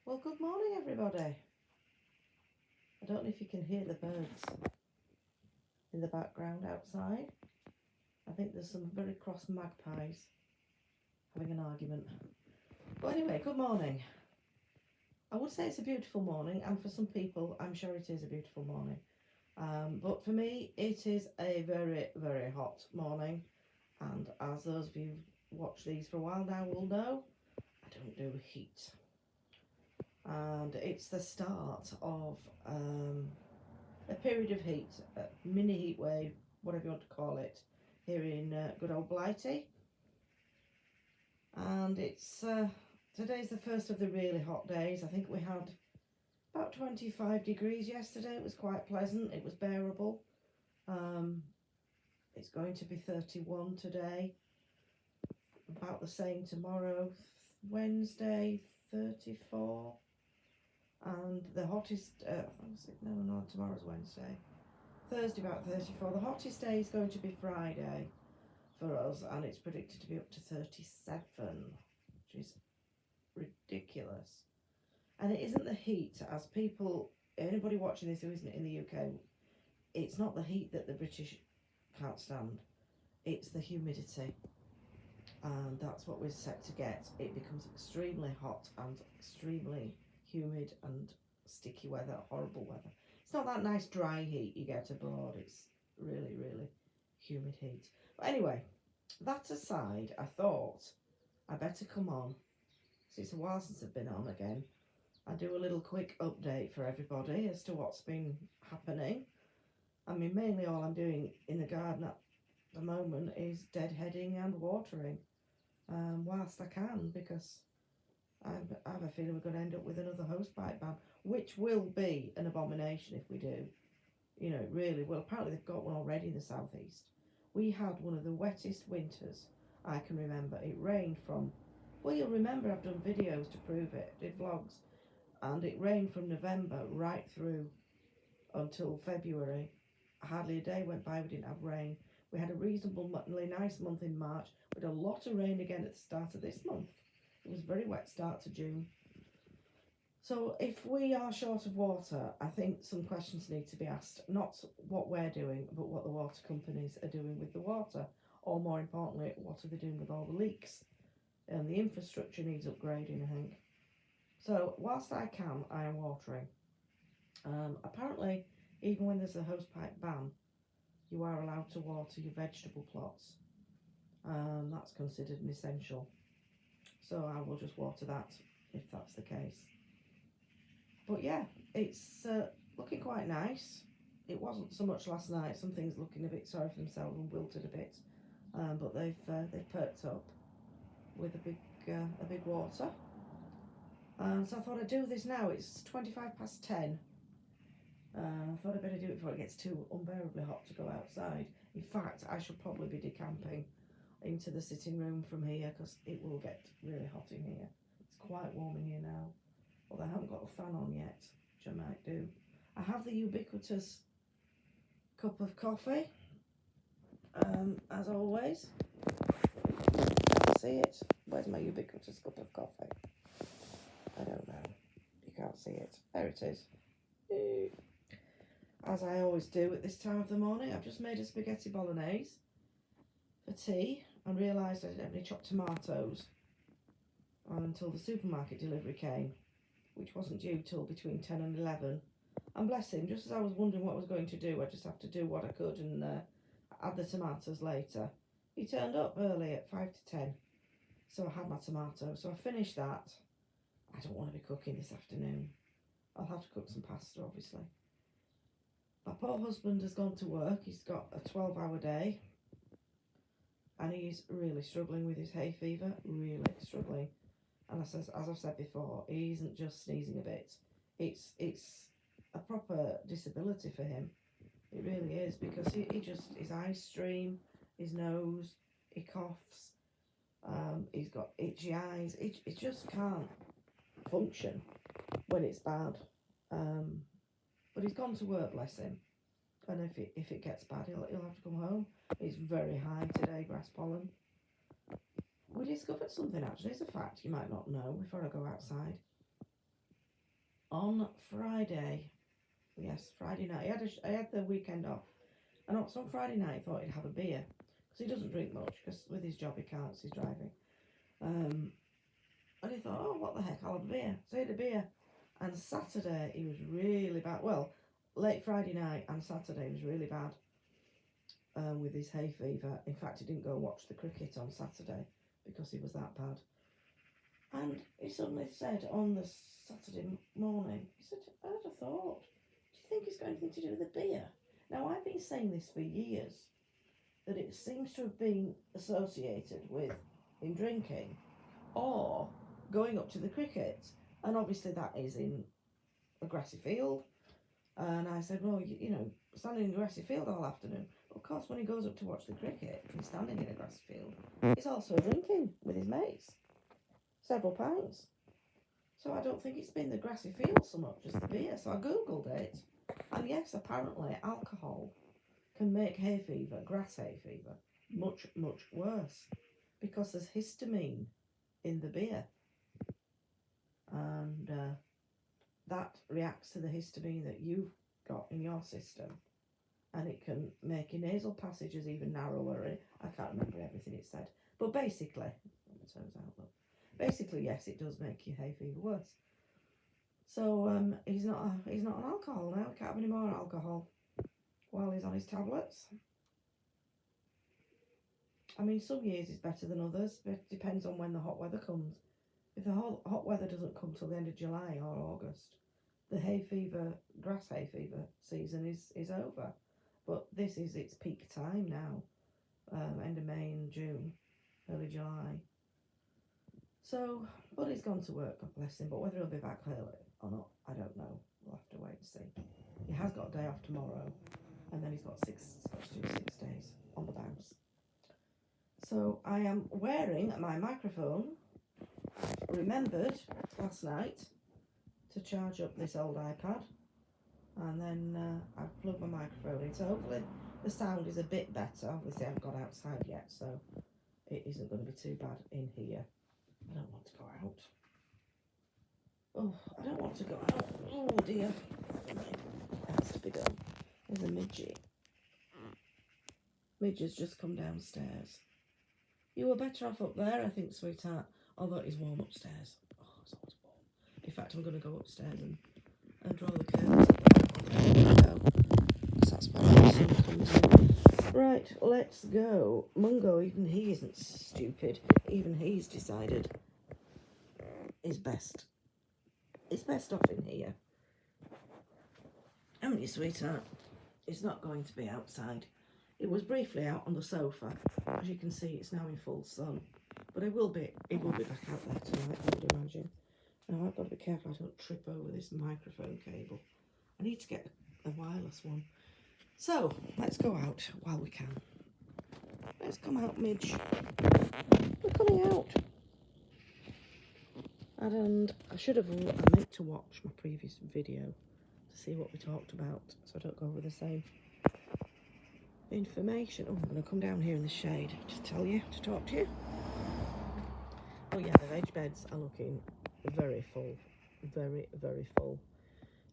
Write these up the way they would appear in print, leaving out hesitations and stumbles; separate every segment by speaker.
Speaker 1: Well, good morning, everybody. I don't know if you can hear the birds in the background outside. I think there's some very cross magpies having an argument. But anyway, good morning. I would say it's a beautiful morning, and for some people, I'm sure it is a beautiful morning. But for me, it is a very, very hot morning. And as those of you who've watched these for a while now will know, I don't do heat. And it's the start of a period of heat, a mini heat wave, whatever you want to call it, here in good old Blighty. And it's today's the first of the really hot days. I think we had about 25 degrees yesterday. It was quite pleasant. It was bearable. It's going to be 31 today. About the same tomorrow. Wednesday, 34. And the hottest, no, tomorrow's Wednesday. Thursday about 34. The hottest day is going to be Friday for us, and it's predicted to be up to 37, which is ridiculous. And it isn't the heat, as people, anybody watching this who isn't in the UK, it's not the heat that the British can't stand, it's the humidity. And that's what we're set to get. It becomes extremely hot and extremely humid and sticky weather, horrible weather. It's not that nice dry heat you get abroad. It's really, really humid heat. But anyway, that aside, I thought I better come on. So it's a while since I've been on again. I do a little quick update for everybody as to what's been happening. I mean, mainly all I'm doing in the garden at the moment is deadheading and watering, whilst I can, because I have a feeling we're going to end up with another hosepipe ban, which will be an abomination if we do. You know, really will. Apparently they've got one already in the southeast. We had one of the wettest winters I can remember. It rained from, well, you'll remember I've done videos to prove it, did vlogs, and it rained from November right through until February. Hardly a day went by we didn't have rain. We had a reasonably nice month in March. We had a lot of rain again at the start of this month. It was a very wet start to June. So if we are short of water, I think some questions need to be asked. Not what we're doing, but what the water companies are doing with the water. Or more importantly, what are they doing with all the leaks? And the infrastructure needs upgrading, I think. So whilst I can, I am watering. Apparently, even when there's a hosepipe ban, you are allowed to water your vegetable plots. That's considered an essential. So I will just water that if that's the case. But yeah, it's looking quite nice. It wasn't so much last night. Some things looking a bit sorry for themselves and wilted a bit, but they've perked up with a big water. So I thought I'd do this now. It's 10:25. I thought I'd better do it before it gets too unbearably hot to go outside. In fact, I should probably be decamping into the sitting room from here because it will get really hot in here. It's quite warm in here now, although I haven't got the fan on yet, which I might do. I have the ubiquitous cup of coffee, as always. Can't see it. Where's my ubiquitous cup of coffee? I don't know. You can't see it. There it is. As I always do at this time of the morning, I've just made a spaghetti bolognese for tea and realised I didn't have any chopped tomatoes until the supermarket delivery came, which wasn't due till between 10 and 11. And bless him, just as I was wondering what I was going to do, I just have to do what I could and add the tomatoes later. He turned up early at 5 to 10, so I had my tomatoes. So I finished that. I don't want to be cooking this afternoon. I'll have to cook some pasta, obviously. My poor husband has gone to work. He's got a 12-hour day. And he's really struggling with his hay fever. Really struggling. And as I've said before, he isn't just sneezing a bit. It's a proper disability for him. It really is, because he just, his eyes stream, his nose, he coughs, he's got itchy eyes. It just can't function when it's bad. But he's gone to work, bless him. And if it gets bad, he'll have to come home. It's very high today, grass pollen. We discovered something, actually. It's a fact you might not know before I go outside. on Friday, yes, Friday night, I had the weekend off, and also on Friday night I thought he'd have a beer, because he doesn't drink much, because with his job he can't, 'cause he's driving. And he thought, oh, what the heck, I'll have a beer. So he had a beer. And Saturday, he was really bad. Well, late Friday night and Saturday, he was really bad with his hay fever. In fact, he didn't go watch the cricket on Saturday because he was that bad. And he suddenly said on the Saturday morning, he said, I had a thought. Do you think it's got anything to do with the beer? Now, I've been saying this for years, that it seems to have been associated with him drinking or going up to the cricket. And obviously that is in a grassy field. And I said, well, you know, standing in a grassy field all afternoon. Of course, when he goes up to watch the cricket, he's standing in a grassy field. He's also drinking with his mates, several pints. So I don't think it's been the grassy field so much as the beer. So I googled it, and yes, apparently alcohol can make hay fever, grass hay fever, much, much worse, because there's histamine in the beer, and that reacts to the histamine that you've got in your system, and it can make your nasal passages even narrower. I can't remember everything it said, but basically, basically, yes, it does make your hay fever worse. So he's not on alcohol now. He can't have any more alcohol while he's on his tablets. I mean, some years is better than others, but it depends on when the hot weather comes. If the hot weather doesn't come till the end of July or August, the hay fever, grass hay fever season is over. But this is its peak time now, end of May and June, early July. So, Buddy's gone to work, God bless him, but whether he'll be back early or not, I don't know. We'll have to wait and see. He has got a day off tomorrow, and then he's got 6 days on the bounce. So I am wearing my microphone. Remembered last night to charge up this old iPad, and then I've plugged my microphone in, so hopefully the sound is a bit better. Obviously I haven't got outside yet, so it isn't going to be too bad in here. I don't want to go out. Oh, I don't want to go out. Oh dear. It has to be done. There's a midgie. Midge has just come downstairs. You were better off up there, I think, sweetheart. Although it is warm upstairs. Oh, it's always warm. In fact, I'm going to go upstairs and draw the curtains up. So that's where the sun comes in. Right, let's go. Mungo, even he isn't stupid. Even he's decided it's best off in here. Haven't you, sweetheart? It's not going to be outside. It was briefly out on the sofa. As you can see, it's now in full sun. But it will be back out there tonight, I would imagine. Now I've got to be careful I don't trip over this microphone cable. I need to get a wireless one. So, let's go out while we can. Let's come out, Midge. We're coming out. And I meant to watch my previous video to see what we talked about, so I don't go over the same information. Oh, I'm going to come down here in the shade to talk to you. Oh yeah, the veg beds are looking very full, very, very full.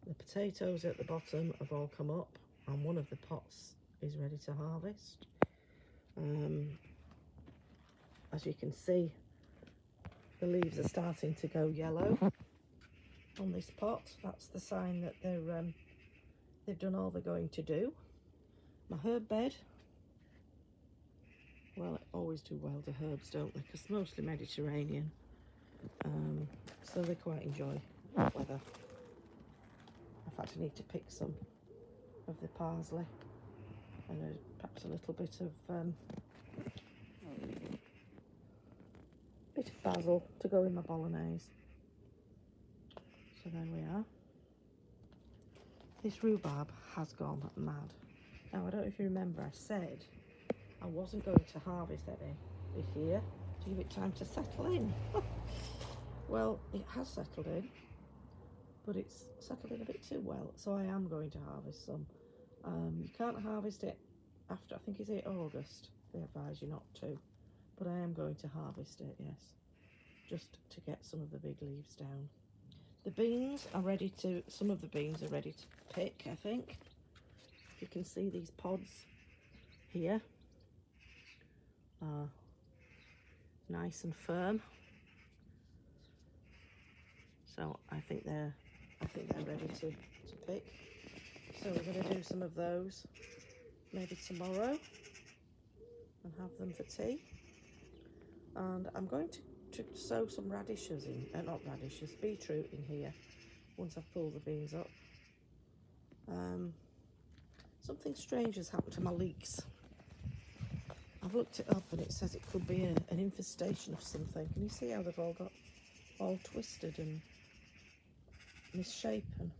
Speaker 1: The potatoes at the bottom have all come up, and one of the pots is ready to harvest. As you can see, the leaves are starting to go yellow on this pot. That's the sign that they've done all they're going to do. My herb bed, well, I always do well to herbs, don't they? Because mostly Mediterranean, so they quite enjoy that weather. In fact, I need to pick some of the parsley and perhaps a little bit of basil to go in my bolognese. So there we are. This rhubarb has gone mad. Now, I don't know if you remember, I said I wasn't going to harvest any this year to give it time to settle in. Well, it has settled in, but it's settled in a bit too well, so I am going to harvest some. You can't harvest it after, I think it's 8 August, they advise you not to, but I am going to harvest it, yes, just to get some of the big leaves down. The beans are ready to, some of the beans are ready to pick, I think. You can see these pods here are nice and firm. So I think they're ready to pick. So we're going to do some of those maybe tomorrow and have them for tea. And I'm going to sow some radishes in, not radishes, beetroot in here once I've pulled the beans up. Something strange has happened to my leeks. I've looked it up and it says it could be an infestation of something. Can you see how they've all got all twisted and misshapen?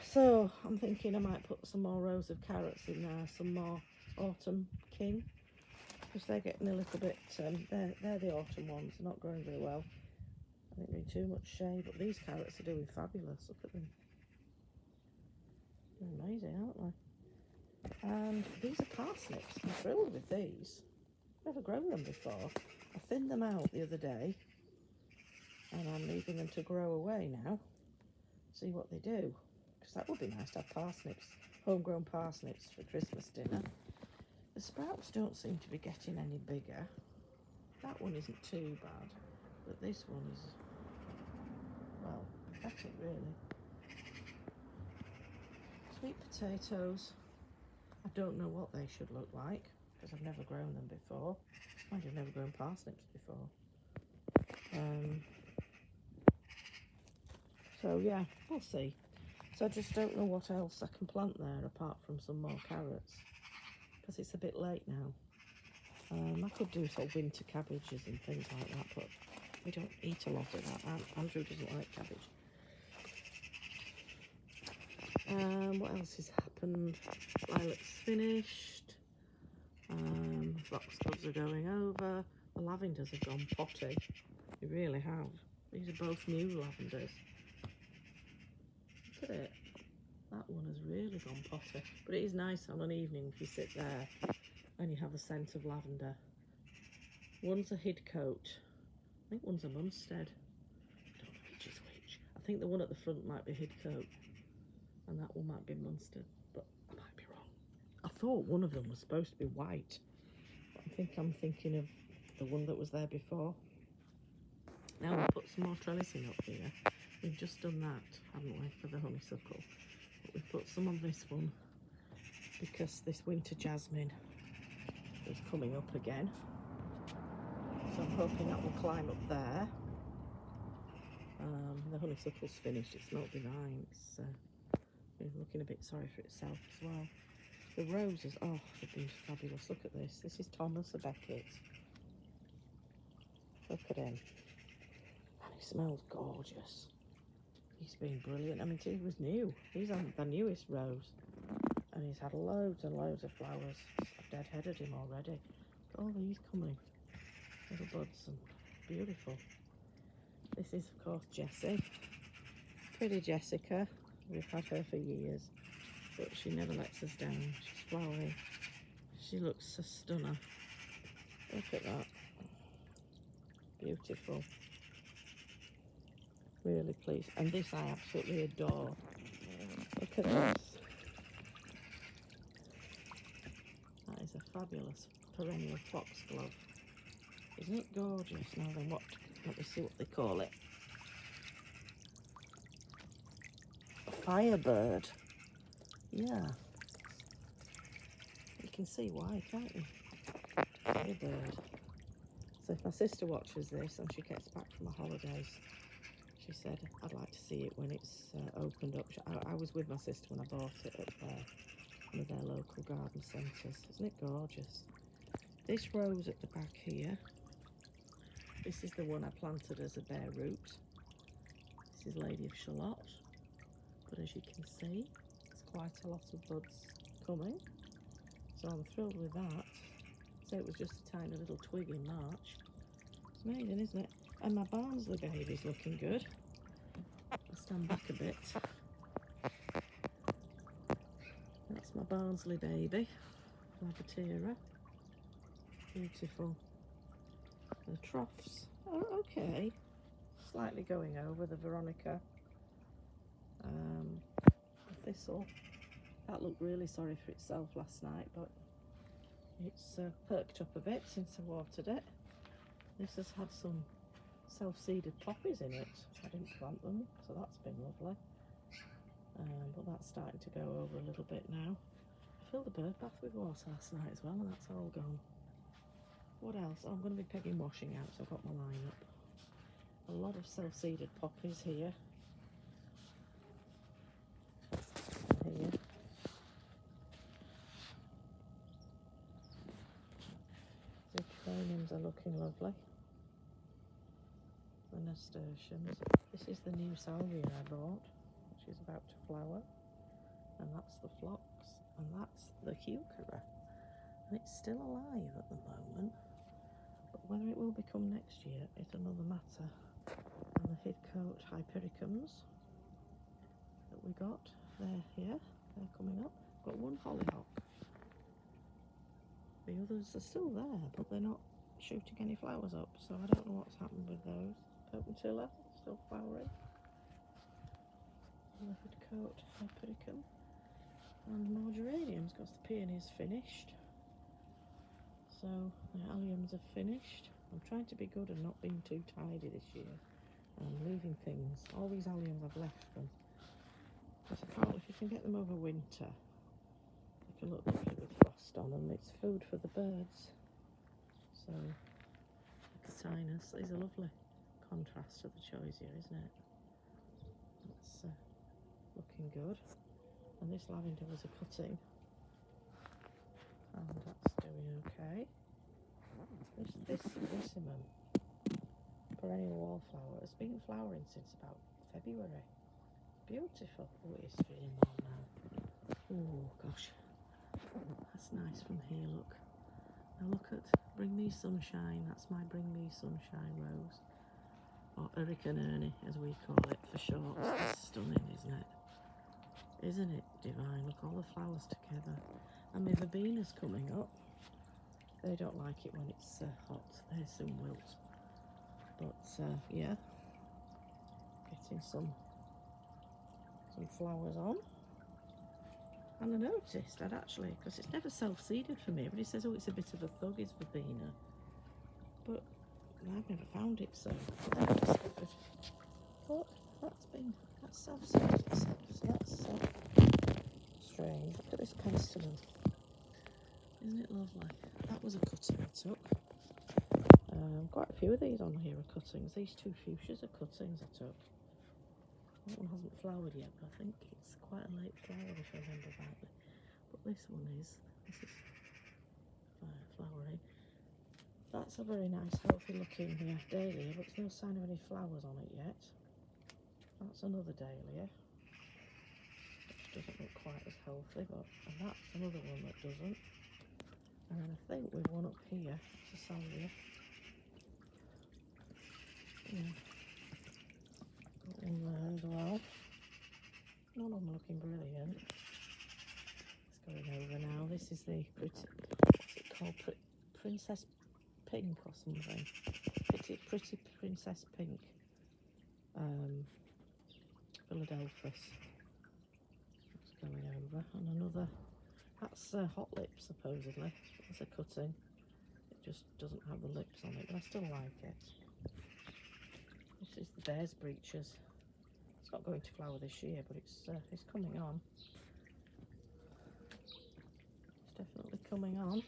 Speaker 1: So I'm thinking I might put some more rows of carrots in there, some more autumn king, because they're getting a little bit, they're the autumn ones, they're not growing very well. I think they're in too much shade, but these carrots are doing fabulous. Look at them. They're amazing, aren't they? And these are parsnips. I'm thrilled with these. Never grown them before. I thinned them out the other day and I'm leaving them to grow away now. See what they do. Because that would be nice to have parsnips, homegrown parsnips for Christmas dinner. The sprouts don't seem to be getting any bigger. That one isn't too bad, but this one is, well, pathetic really. Sweet potatoes. I don't know what they should look like because I've never grown them before. Mind you, I've never grown parsnips before. So yeah, we'll see. So I just don't know what else I can plant there apart from some more carrots because it's a bit late now. I could do sort of winter cabbages and things like that, but we don't eat a lot of that. Andrew doesn't like cabbage. What else has happened? Lilacs finished. Foxgloves are going over. The lavenders have gone potty. They really have. These are both new lavenders. Look at it. That one has really gone potty. But it is nice on an evening if you sit there and you have a scent of lavender. One's a Hidcote. I think one's a Munstead. I don't know which is which. I think the one at the front might be Hidcote and that one might be Munstead, but I might be wrong. I thought one of them was supposed to be white, but I think I'm thinking of the one that was there before. Now we'll put some more trellising up here. We've just done that, haven't we, for the honeysuckle. But we've put some on this one because this winter jasmine is coming up again. So I'm hoping that will climb up there. The honeysuckle's finished, it's not divine. It's looking a bit sorry for itself as well. The roses, oh, they've been fabulous. Look at this. This is Thomas à Becket. Look at him. And he smells gorgeous. He's been brilliant. I mean, he was new. He's on the newest rose. And he's had loads and loads of flowers. I've deadheaded him already. Look at all these coming. Little buds and beautiful. This is, of course, Jessie. Pretty Jessica. We've had her for years. But she never lets us down. She's flowering. She looks a stunner. Look at that. Beautiful. Really pleased. And this I absolutely adore. Look at this. That is a fabulous perennial foxglove. Isn't it gorgeous? Now then, let me see what they call it. A firebird. Yeah. You can see why, can't you? Firebird. So if my sister watches this and she gets back from her holidays, she said, I'd like to see it when it's opened up. I was with my sister when I bought it at one of their local garden centres. Isn't it gorgeous? This rose at the back here, this is the one I planted as a bare root. This is Lady of Shalott. But as you can see, there's quite a lot of buds coming. So I'm thrilled with that. So it was just a tiny little twig in March. It's amazing, isn't it? And my Barnsley baby's looking good. I'll stand back a bit. That's my Barnsley baby, Lavatera. Beautiful. The troughs are okay. slightly going over the Veronica. The thistle, that looked really sorry for itself last night, but it's perked up a bit since I watered it. This has had some self-seeded poppies in it. I didn't plant them, so that's been lovely. But that's starting to go over a little bit now. I filled the bird bath with water last night as well, and that's all gone. What else? Oh, I'm going to be pegging washing out, so I've got my line up. A lot of self-seeded poppies here. Here. The geraniums are looking lovely. The nasturtiums. This is the new salvia I bought, which is about to flower. And that's the phlox, and that's the heuchera. And it's still alive at the moment, but whether it will become next year is another matter. And the Hidcote hypericums that we got, they're here, they're coming up. Got one hollyhock. The others are still there, but they're not shooting any flowers up, so I don't know what's happened with those. Potentilla, still flowering. And the Hidcote hypericum. And more geraniums, because the peonies finished. So the alliums are finished. I'm trying to be good and not being too tidy this year. And leaving things. All these alliums, I've left them. Because apparently if you can get them over winter, they can look lovely with frost on them. It's food for the birds. So, Catinus is a lovely contrast to the choisia, isn't it? That's looking good. And this lavender was a cutting. And that's doing okay. This Vissimum, perennial wallflower, has been flowering since about February. Beautiful. Oh, it is feeling warm now. Oh gosh, that's nice from here. Look. Now look at Bring Me Sunshine. That's my Bring Me Sunshine rose, or Hurricane Ernie as we call it for short. It's stunning, isn't it? Isn't it divine? Look, all the flowers together. And my verbena's coming up. They don't like it when it's hot. They soon wilt. But yeah, getting some flowers on. And I noticed I'd actually, because it's never self-seeded for me, everybody says, oh, it's a bit of a thug, is verbena. But I've never found it, so I discovered. But that's self-seeded itself, so that's strange. Look at this penstemon. Isn't it lovely? That was a cutting I took. Quite a few of these on here are cuttings. These two fuchsias are cuttings I took. That one hasn't flowered yet, but I think it's quite a late flower if I remember rightly. But this one is. This is flowering. That's a very nice, healthy looking dahlia, but there's no sign of any flowers on it yet. That's another dahlia, which doesn't look quite as healthy, and that's another one that doesn't. And then I think we've one up here, it's a salvia. Yeah. Got one there as well. None of them looking brilliant. It's going over now. This is the what's it called? Princess Pink or something. Pretty Princess Pink. Philadelphus. That's going over. And another, that's Hot Lips supposedly. It's a cutting. It just doesn't have the lips on it, but I still like it. This is the Bear's Breeches. It's not going to flower this year, but it's coming on. It's definitely coming on.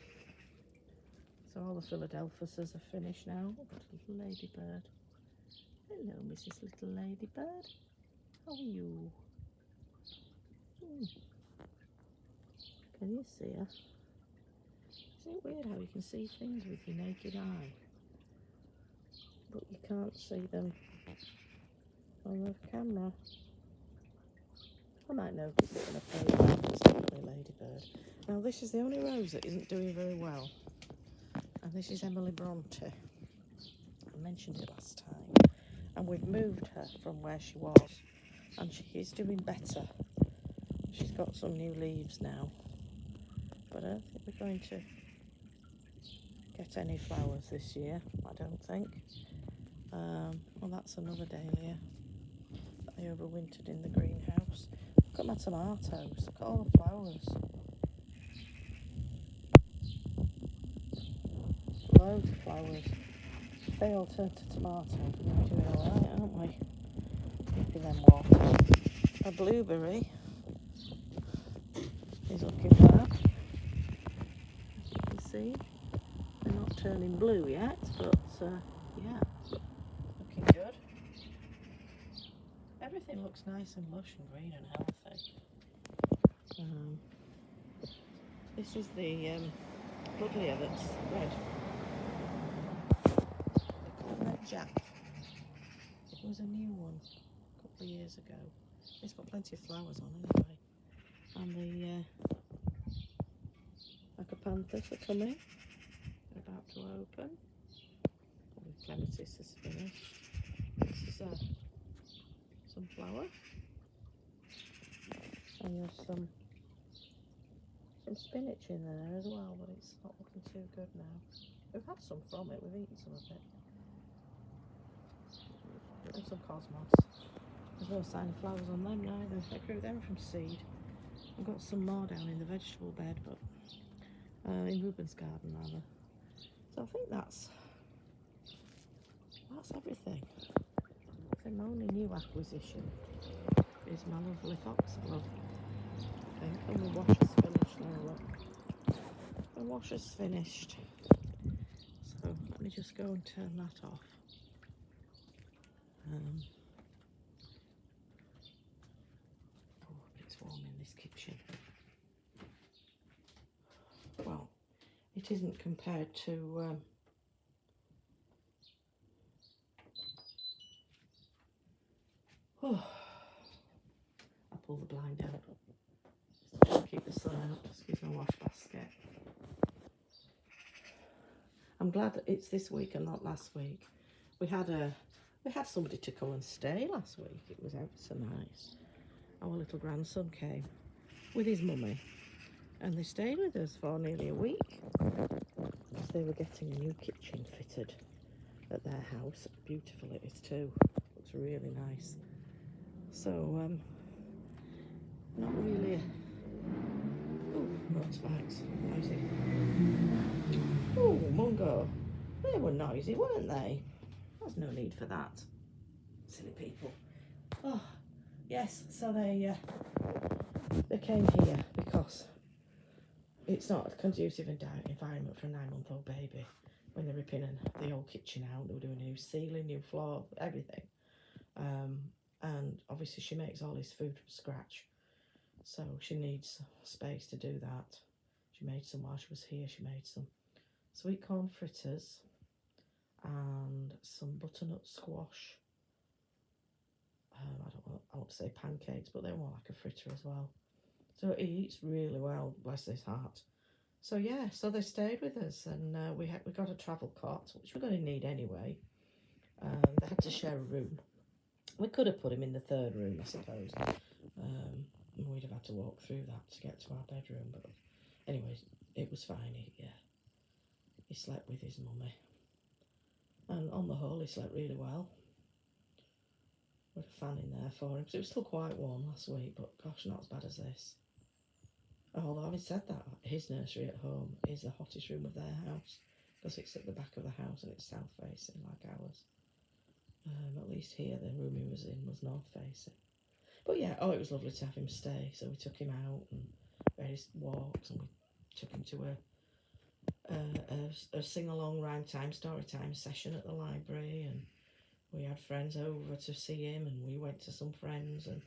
Speaker 1: So all the Philadelphuses are finished now. I've got a little ladybird. Hello, Mrs. Little Ladybird. How are you? Can you see her? Isn't it weird how you can see things with your naked eye, but you can't see them on the camera? I might notice it when I play it. It's definitely a ladybird. Now this is the only rose that isn't doing very well, and this is Emily Bronte. I mentioned it last time, and we've moved her from where she was, and she is doing better. She's got some new leaves now, but I don't think we're going to get any flowers this year, I don't think. Well, that's another dahlia that I overwintered in the greenhouse. Look at my tomatoes. Look at all the flowers. Loads of flowers. If they all turn to tomatoes, we're doing alright, aren't we? Keeping them watered. A blueberry is looking bad. As you can see, they're not turning blue yet, but yeah, looking good. Everything looks nice and lush and green and healthy. This is the buddleia that's red. They call that Jack. It was a new one a couple of years ago. It's got plenty of flowers on anyway. And the acapanthus are coming. They're about to open. And the clematis is finished. This is a sunflower. And there's some spinach in there as well, but it's not looking too good now. We've had some from it, we've eaten some of it. And some cosmos. There's no sign of flowers on them neither. I grew them from seed. I've got some more down in the vegetable bed, but in Ruben's garden rather. So I think that's everything. So my only new acquisition is my lovely foxglove. I think, and the washer's finished now, look. The washer's finished. So let me just go and turn that off. It's warm in this kitchen. Well, it isn't compared to I'll pull the blind out. Just keep the sun out. Excuse my wash basket. I'm glad that it's this week and not last week. We had somebody to come and stay last week. It was ever so nice. Our little grandson came with his mummy, and they stayed with us for nearly a week because they were getting a new kitchen fitted at their house. Beautiful it is too. Looks really nice. So not really motorbikes, noisy. Oh, Mungo. They were noisy, weren't they? There's no need for that. Silly people. Oh, yes, so they came here because it's not a conducive environment for a 9-month-old baby. When they're ripping the old kitchen out, they were doing a new ceiling, new floor, everything. And obviously she makes all this food from scratch. So she needs space to do that. She made some while she was here. She made some sweet corn fritters and some butternut squash. I want to say pancakes, but they're more like a fritter as well. So he eats really well, bless his heart. So yeah, so they stayed with us, and we got a travel cot, which we're going to need anyway. They had to share a room. We could have put him in the third room, I suppose. We'd have had to walk through that to get to our bedroom, but anyway, it was fine. He slept with his mummy, and on the whole, he slept really well. With a fan in there for him, because it was still quite warm last week, but gosh, not as bad as this. Although having said that, his nursery at home is the hottest room of their house, because it's at the back of the house and it's south facing like ours. At least here the room he was in was north facing. But yeah, it was lovely to have him stay. So we took him out and various walks, and we took him to a sing-along rhyme time, story time session at the library, and we had friends over to see him, and we went to some friends, and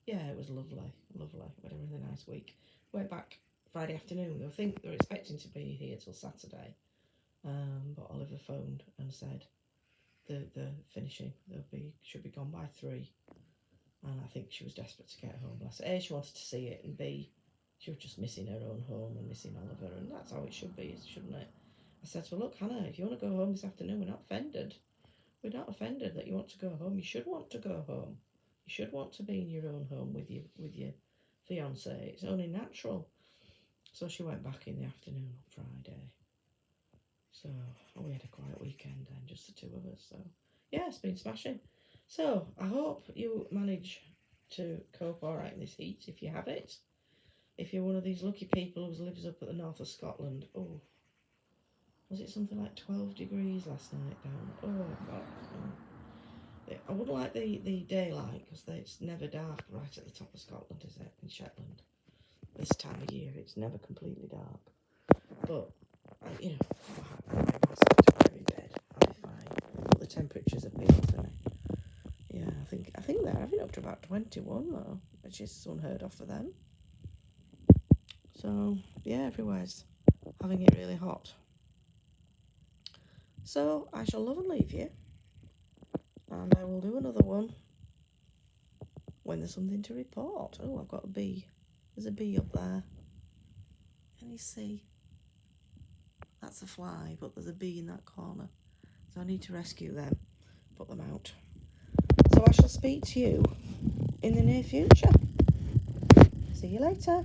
Speaker 1: yeah, it was lovely. We had a really nice week. Went back Friday afternoon. I think they're expecting to be here till Saturday, but Oliver phoned and said they're finishing. Should be gone by 3, and I think she was desperate to get home. Bless her. A, she wanted to see it, and B, she was just missing her own home and missing Oliver, and that's how it should be, shouldn't it? I said to her, look, Hannah, if you want to go home this afternoon, we're not offended. We're not offended that you want to go home. You should want to go home. You should want to be in your own home with your fiance. It's only natural. So she went back in the afternoon on Friday. So we had a quiet weekend then, just the two of us. So yeah, it's been smashing. So I hope you manage to cope all right in this heat if you have it. If you're one of these lucky people who lives up at the north of Scotland, oh, was it something like 12 degrees last night down? Oh, God. No. I wouldn't like the daylight because it's never dark right at the top of Scotland, is it? In Shetland. This time of year, it's never completely dark. But, you know, I'll wear myself in bed. I'll be fine. But the temperatures have been up, yeah, I think they're having up to about 21 though, which is unheard of for them. So yeah, everywhere's having it really hot. So I shall love and leave you, and I will do another one when there's something to report. Oh, I've got a bee. There's a bee up there. Can you see? That's a fly, but there's a bee in that corner. So I need to rescue them, put them out. So I shall speak to you in the near future. See you later.